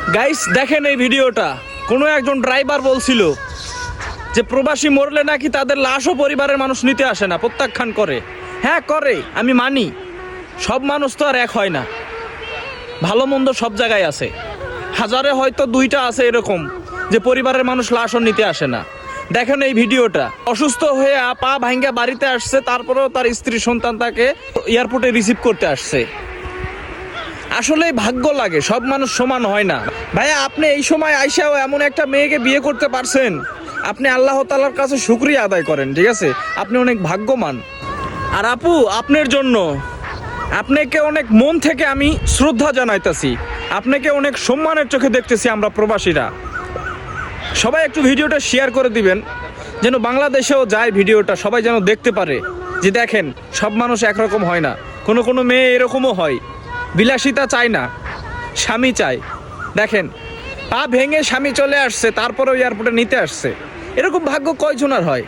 Guys দেখেন এই ভিডিওটা, কোনো একজন ড্রাইভার বলছিল যে প্রবাসী মরলে নাকি তাদের লাশও পরিবারের মানুষ নিতে আসে না, প্রত্যাখ্যান করে। হ্যাঁ করে, আমি মানি। সব মানুষ তো আর এক হয় না, ভালো মন্দ সব জায়গায় আছে। হাজারে হয়তো দুইটা আছে এরকম যে পরিবারের মানুষ লাশও নিতে আসে না। দেখেন এই ভিডিওটা, অসুস্থ হয়ে পা ভাঙ্গা বাড়িতে আসছে, তারপরেও তার স্ত্রী সন্তান তাকে এয়ারপোর্টে রিসিভ করতে আসছে। আসলে ভাগ্য লাগে, সব মানুষ সমান হয় না। ভাইয়া আপনি এই সময় আইসাও এমন একটা মেয়েকে বিয়ে করতে পারছেন, আপনি আল্লাহ তাআলার কাছে শুকরিয়া আদায় করেন, ঠিক আছে? আপনি অনেক ভাগ্যবান। আর আপু, আপনার জন্য আপনাকে অনেক মন থেকে আমি শ্রদ্ধা জানাইতেছি, আপনাকে অনেক সম্মানের চোখে দেখতেছি আমরা প্রবাসীরা। সবাই একটু ভিডিওটা শেয়ার করে দিবেন, যেন বাংলাদেশেও যায় ভিডিওটা, সবাই যেন দেখতে পারে যে দেখেন সব মানুষ একরকম হয় না, কোনো কোনো মেয়ে এরকমও হয়, বিলাসিতা চায় না, স্বামী চায়। দেখেন পা ভেঙে স্বামী চলে আসছে, তারপরেও এয়ারপোর্টে নিতে আসছে। এরকম ভাগ্য কয়জনের হয়?